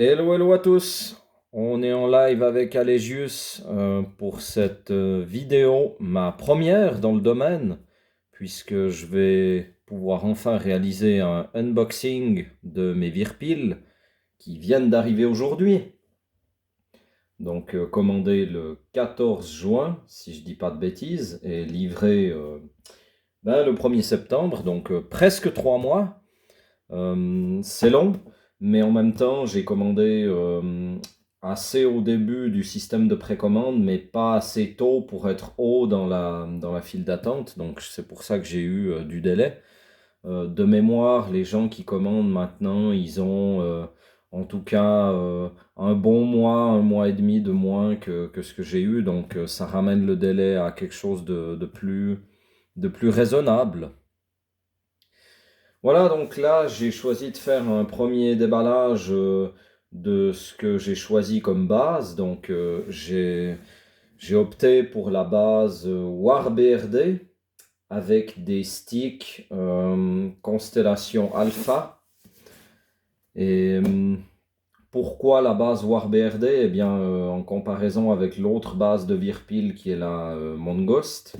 Hello, hello à tous. On est en live avec Alégius pour cette vidéo, ma première dans le domaine, puisque je vais pouvoir enfin réaliser un unboxing de mes Virpil qui viennent d'arriver aujourd'hui. Donc commandé le 14 juin, si je dis pas de bêtises, et livré le 1er septembre, donc presque 3 mois. C'est long, mais en même temps, j'ai commandé assez au début du système de précommande, mais pas assez tôt pour être haut dans la file d'attente. Donc c'est pour ça que j'ai eu du délai. De mémoire, les gens qui commandent maintenant, ils ont en tout cas un bon mois, un mois et demi de moins que ce que j'ai eu. Donc ça ramène le délai à quelque chose de plus raisonnable. Voilà, donc là, j'ai choisi de faire un premier déballage de ce que j'ai choisi comme base. Donc, j'ai opté pour la base WarBRD avec des sticks Constellation Alpha. Et pourquoi la base WarBRD? Eh bien, en comparaison avec l'autre base de Virpil qui est la Mongost,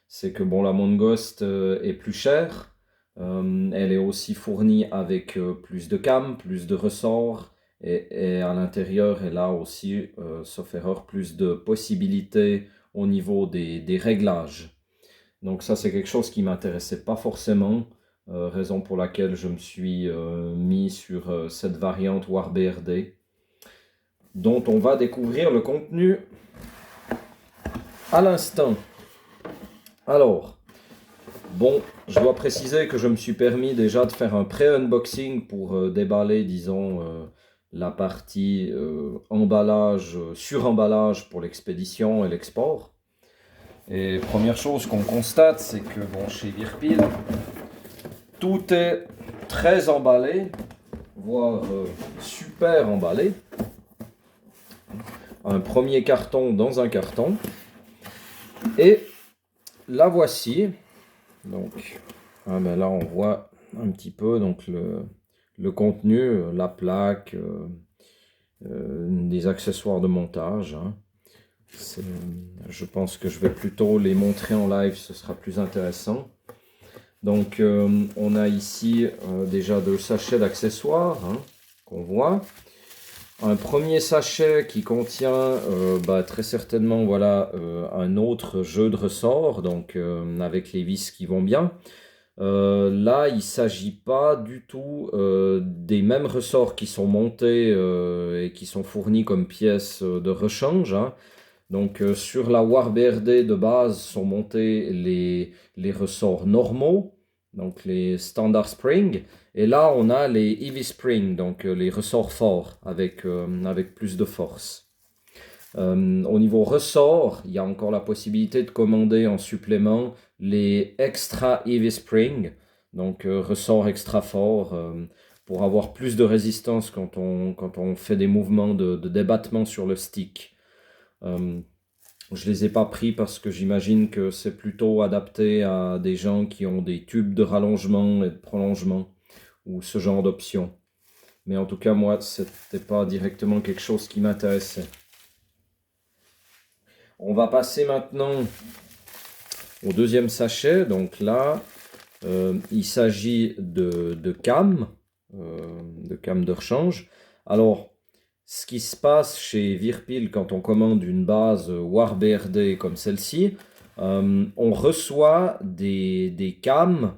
c'est que bon, la Mongost est plus chère. Elle est aussi fournie avec plus de cam, plus de ressorts, et à l'intérieur, elle a aussi, sauf erreur, plus de possibilités au niveau des réglages. Donc ça, c'est quelque chose qui ne m'intéressait pas forcément, raison pour laquelle je me suis mis sur cette variante WarBRD, dont on va découvrir le contenu à l'instant. Alors, bon, je dois préciser que je me suis permis déjà de faire un pré-unboxing pour déballer, disons, la partie emballage, sur-emballage pour l'expédition et l'export. Et première chose qu'on constate, c'est que bon, chez Virpil, tout est très emballé, voire super emballé. Un premier carton dans un carton. Et la voici. Donc, là on voit un petit peu donc le contenu, la plaque, des accessoires de montage. Hein. Je pense que je vais plutôt les montrer en live, ce sera plus intéressant. Donc on a ici déjà 2 sachets d'accessoires hein, qu'on voit. Un premier sachet qui contient très certainement voilà, un autre jeu de ressorts, donc avec les vis qui vont bien. Là, il ne s'agit pas du tout des mêmes ressorts qui sont montés et qui sont fournis comme pièces de rechange. Hein. Donc sur la WarBRD de base sont montés les ressorts normaux, donc les standard spring. Et là, on a les Heavy Spring, donc les ressorts forts avec plus de force. Au niveau ressort, il y a encore la possibilité de commander en supplément les Extra Heavy Spring, donc ressorts extra forts pour avoir plus de résistance quand on fait des mouvements de débattement sur le stick. Je les ai pas pris parce que j'imagine que c'est plutôt adapté à des gens qui ont des tubes de rallongement et de prolongement ou ce genre d'options. Mais en tout cas, moi, c'était pas directement quelque chose qui m'intéressait. On va passer maintenant au deuxième sachet. Donc là, il s'agit de cam, de rechange. Alors, ce qui se passe chez Virpil quand on commande une base WarBRD comme celle-ci, on reçoit des cams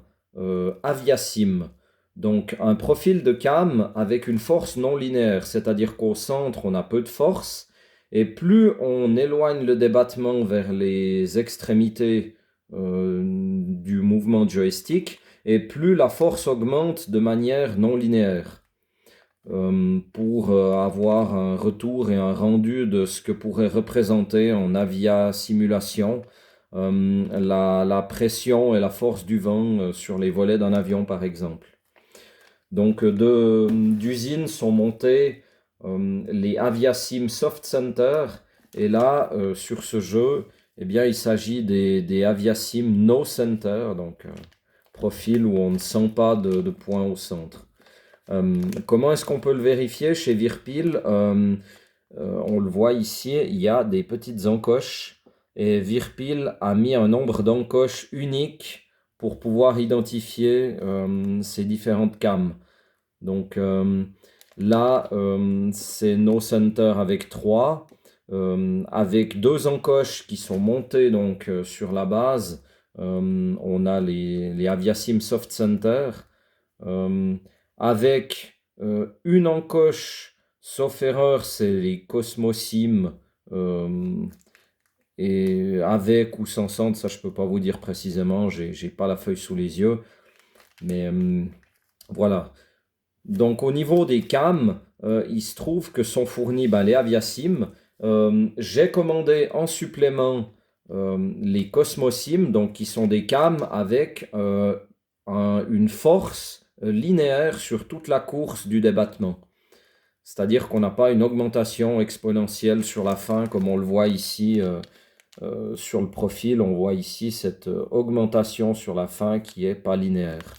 Aviasim. Donc un profil de cam avec une force non linéaire, c'est-à-dire qu'au centre on a peu de force, et plus on éloigne le débattement vers les extrémités du mouvement joystick, et plus la force augmente de manière non linéaire pour avoir un retour et un rendu de ce que pourrait représenter en avia simulation la pression et la force du vent sur les volets d'un avion par exemple. Donc d'usines sont montées les Aviasim Soft Center et là sur ce jeu eh bien, il s'agit des Aviasim No Center, donc profil où on ne sent pas de point au centre. Comment est-ce qu'on peut le vérifier chez Virpil? On le voit ici, il y a des petites encoches et Virpil a mis un nombre d'encoches unique pour pouvoir identifier ces différentes cams. Donc là, c'est No Center avec 3, avec 2 encoches qui sont montées donc, sur la base. On a les Aviasim Soft Center avec une encoche, sauf erreur, c'est les Cosmosim, et avec ou sans centre, ça je peux pas vous dire précisément, j'ai pas la feuille sous les yeux, mais voilà. Donc au niveau des cams, il se trouve que sont fournis les Aviasim. J'ai commandé en supplément les Cosmosim, donc qui sont des cams avec une force linéaire sur toute la course du débattement. C'est-à-dire qu'on n'a pas une augmentation exponentielle sur la fin comme on le voit ici sur le profil. On voit ici cette augmentation sur la fin qui n'est pas linéaire.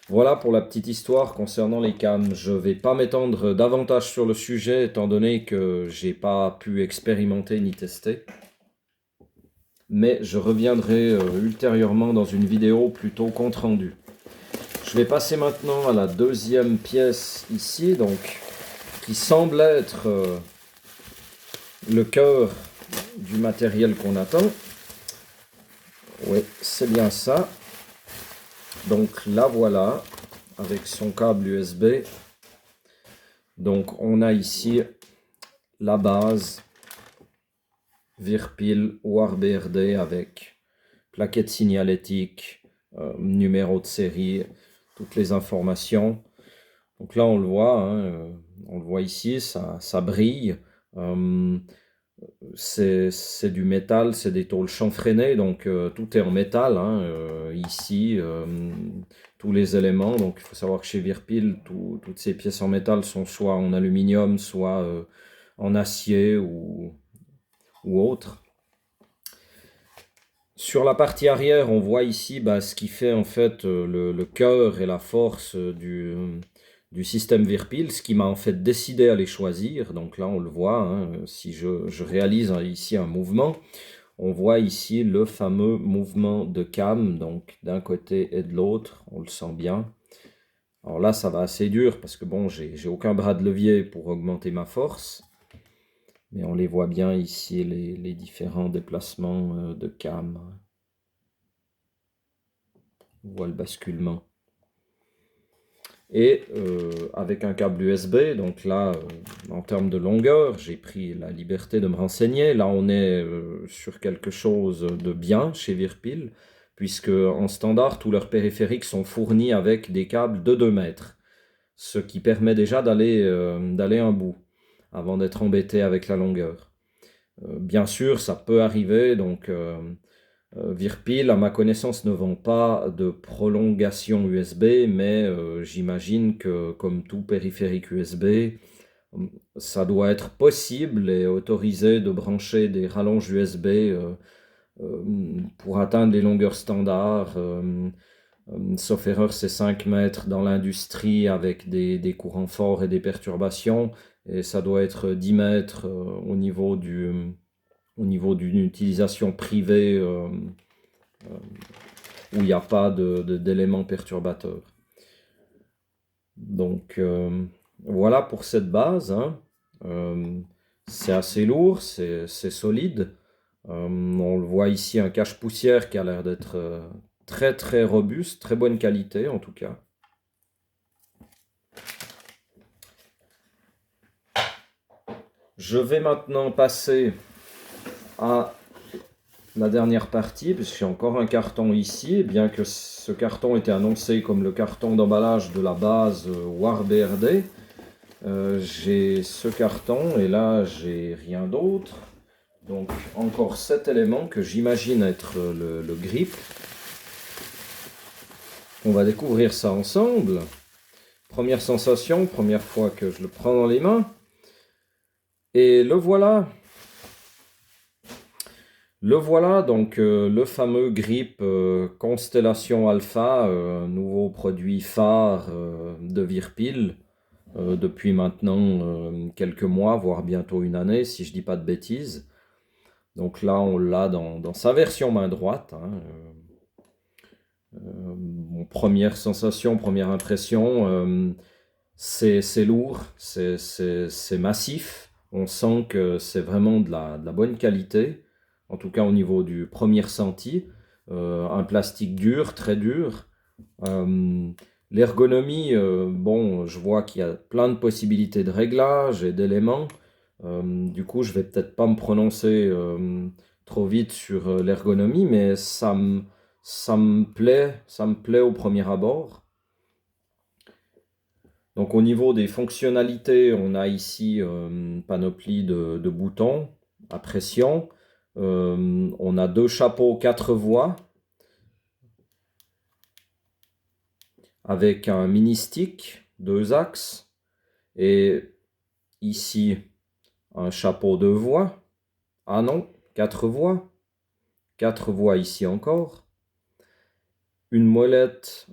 Voilà pour la petite histoire concernant les cams. Je ne vais pas m'étendre davantage sur le sujet étant donné que je n'ai pas pu expérimenter ni tester. Mais je reviendrai ultérieurement dans une vidéo plutôt compte rendu. Je vais passer maintenant à la deuxième pièce ici, donc, qui semble être le cœur du matériel qu'on attend. Oui, c'est bien ça. Donc la voilà, avec son câble USB. Donc on a ici la base Virpil WarBRD avec plaquette signalétique, numéro de série, toutes les informations. Donc là on le voit, hein, on le voit ici, ça brille. C'est du métal, c'est des tôles chanfreinées, donc tout est en métal, hein, ici, tous les éléments. Donc il faut savoir que chez Virpil, toutes ces pièces en métal sont soit en aluminium, soit en acier ou autre. Sur la partie arrière, on voit ici ce qui fait en fait le cœur et la force du système Virpil, ce qui m'a en fait décidé à les choisir. Donc là, on le voit, hein, si je réalise ici un mouvement, on voit ici le fameux mouvement de cam, donc d'un côté et de l'autre, on le sent bien. Alors là, ça va assez dur parce que bon, j'ai aucun bras de levier pour augmenter ma force. Mais on les voit bien ici, les différents déplacements de cam. On voit le basculement. Et avec un câble USB, donc là, en termes de longueur, j'ai pris la liberté de me renseigner. Là, on est sur quelque chose de bien chez Virpil, puisque en standard, tous leurs périphériques sont fournis avec des câbles de 2 mètres, ce qui permet déjà d'aller un bout, avant d'être embêté avec la longueur. Bien sûr, ça peut arriver, donc Virpil, à ma connaissance, ne vend pas de prolongation USB, mais j'imagine que, comme tout périphérique USB, ça doit être possible et autorisé de brancher des rallonges USB pour atteindre les longueurs standards. Sauf erreur, c'est 5 mètres dans l'industrie avec des courants forts et des perturbations, et ça doit être 10 mètres au niveau d'une utilisation privée où il n'y a pas d'éléments perturbateurs. Donc voilà pour cette base, hein. C'est assez lourd, c'est solide. On le voit ici, un cache-poussière qui a l'air d'être très très robuste, très bonne qualité en tout cas. Je vais maintenant passer à la dernière partie, puisque j'ai encore un carton ici, bien que ce carton était annoncé comme le carton d'emballage de la base WarBRD. J'ai ce carton et là j'ai rien d'autre. Donc encore 7 éléments que j'imagine être le grip. On va découvrir ça ensemble. Première sensation, première fois que je le prends dans les mains. Et le voilà. Le voilà, donc le fameux grip Constellation Alpha, nouveau produit phare de Virpil, depuis maintenant quelques mois, voire bientôt une année, si je dis pas de bêtises. Donc là, on l'a dans sa version main droite, hein. Mon première sensation, première impression, c'est lourd, c'est massif. On sent que c'est vraiment de la bonne qualité, en tout cas au niveau du premier ressenti. Un plastique dur, très dur. Euh, L'ergonomie, bon, je vois qu'il y a plein de possibilités de réglage et d'éléments. Du coup, je vais peut-être pas me prononcer trop vite sur l'ergonomie, mais ça me plaît au premier abord. Donc au niveau des fonctionnalités, on a ici une panoplie de boutons à pression. On a deux chapeaux 4 voies avec un mini stick, 2 axes. Et ici, un chapeau 2 voies. Ah non, 4 voies. 4 voies ici encore. Une molette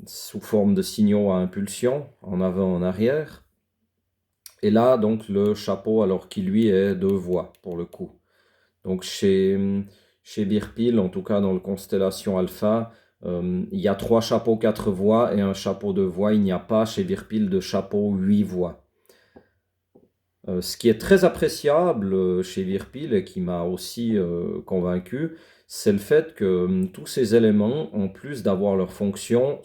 sous forme de signaux à impulsion, en avant, en arrière. Et là, donc, le chapeau, alors qui lui est 2 voies, pour le coup. Donc, chez Virpil, en tout cas dans le Constellation Alpha, il y a 3 chapeaux 4 voies et un chapeau 2 voies. Il n'y a pas chez Virpil de chapeau 8 voies. Ce qui est très appréciable chez Virpil et qui m'a aussi convaincu, c'est le fait que tous ces éléments, en plus d'avoir leur fonction,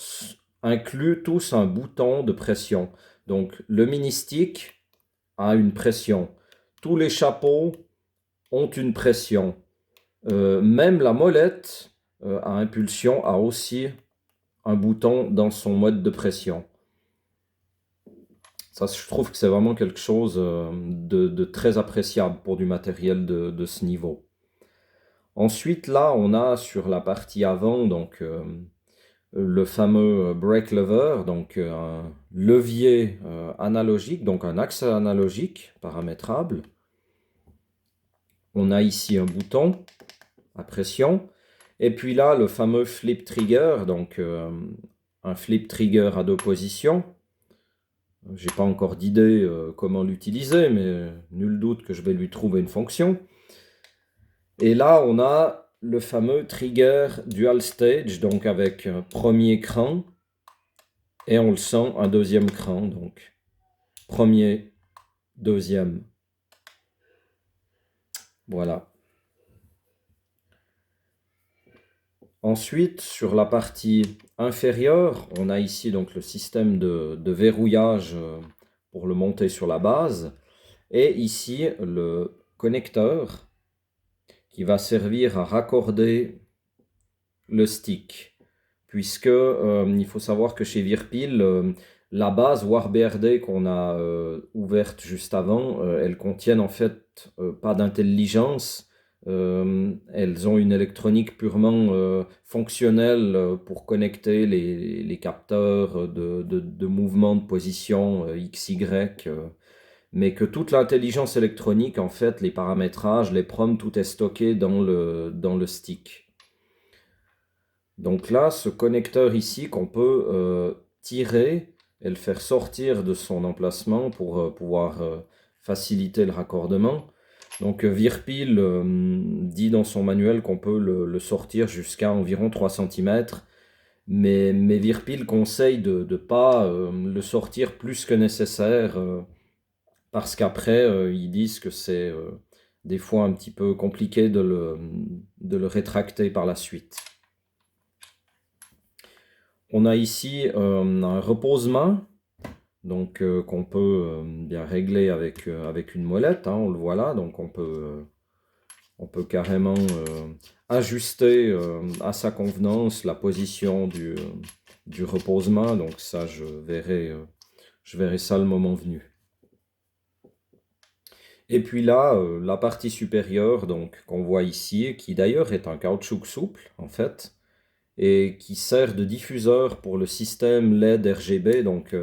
incluent tous un bouton de pression. Donc le mini-stick a une pression. Tous les chapeaux ont une pression. Même la molette à impulsion a aussi un bouton dans son mode de pression. Ça, je trouve que c'est vraiment quelque chose de très appréciable pour du matériel de ce niveau. Ensuite, là, on a sur la partie avant donc, le fameux brake lever, donc un levier analogique, donc un axe analogique paramétrable. On a ici un bouton à pression. Et puis là, le fameux flip trigger, donc un flip trigger à 2 positions. J'ai pas encore d'idée comment l'utiliser, mais nul doute que je vais lui trouver une fonction. Et là, on a le fameux trigger dual stage, donc avec un premier cran, et on le sent, un deuxième cran, donc premier, deuxième. Voilà. Ensuite, sur la partie inférieure, on a ici donc le système de verrouillage pour le monter sur la base. Et ici, le connecteur qui va servir à raccorder le stick. Puisque il faut savoir que chez Virpil, la base WarBRD qu'on a ouverte juste avant, elles contiennent en fait pas d'intelligence. Elles ont une électronique purement fonctionnelle pour connecter les capteurs de mouvement de position XY, mais que toute l'intelligence électronique, en fait, les paramétrages, les proms, tout est stocké dans le stick. Donc là, ce connecteur ici qu'on peut tirer et le faire sortir de son emplacement pour pouvoir faciliter le raccordement. Donc Virpil dit dans son manuel qu'on peut le sortir jusqu'à environ 3 cm, mais Virpil conseille de ne pas le sortir plus que nécessaire, parce qu'après ils disent que c'est des fois un petit peu compliqué de le rétracter par la suite. On a ici un repose-main, donc qu'on peut bien régler avec une molette, hein, on le voit là, donc on peut carrément ajuster à sa convenance la position du repose-main, donc ça je verrai ça le moment venu. Et puis là, la partie supérieure donc qu'on voit ici, qui d'ailleurs est un caoutchouc souple en fait, et qui sert de diffuseur pour le système LED RGB. Donc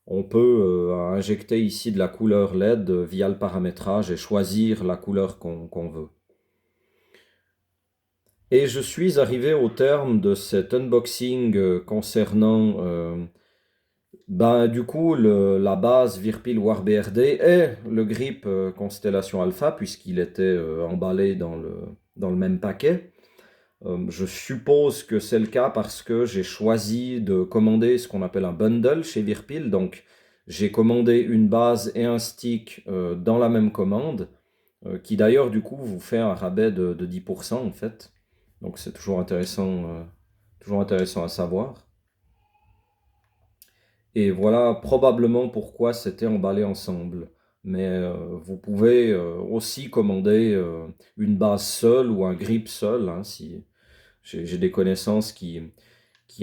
on peut injecter ici de la couleur LED via le paramétrage et choisir la couleur qu'on veut. Et je suis arrivé au terme de cet unboxing concernant du coup la base Virpil WarBRD et le grip Constellation Alpha, puisqu'il était emballé dans le même paquet. Je suppose que c'est le cas parce que j'ai choisi de commander ce qu'on appelle un bundle chez Virpil. Donc j'ai commandé une base et un stick dans la même commande, qui d'ailleurs du coup vous fait un rabais de 10% en fait. Donc c'est toujours intéressant à savoir. Et voilà probablement pourquoi c'était emballé ensemble. Mais vous pouvez aussi commander une base seule ou un grip seul, hein, si j'ai des connaissances qui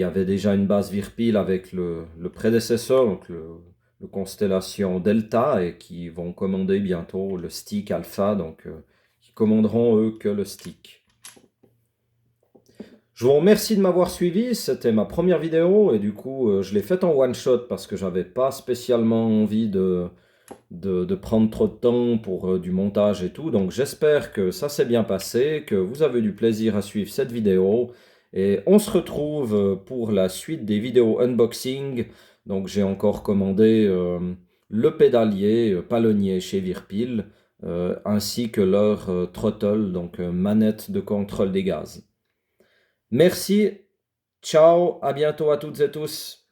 avaient déjà une base Virpil avec le prédécesseur, donc le Constellation Delta, et qui vont commander bientôt le stick Alpha, donc qui commanderont eux que le stick. Je vous remercie de m'avoir suivi, c'était ma première vidéo et du coup je l'ai faite en one shot parce que j'avais pas spécialement envie de prendre trop de temps pour du montage et tout. Donc j'espère que ça s'est bien passé, que vous avez du plaisir à suivre cette vidéo et on se retrouve pour la suite des vidéos unboxing. Donc j'ai encore commandé le pédalier palonnier chez Virpil ainsi que leur throttle, donc manette de contrôle des gaz. Merci, ciao, à bientôt à toutes et tous.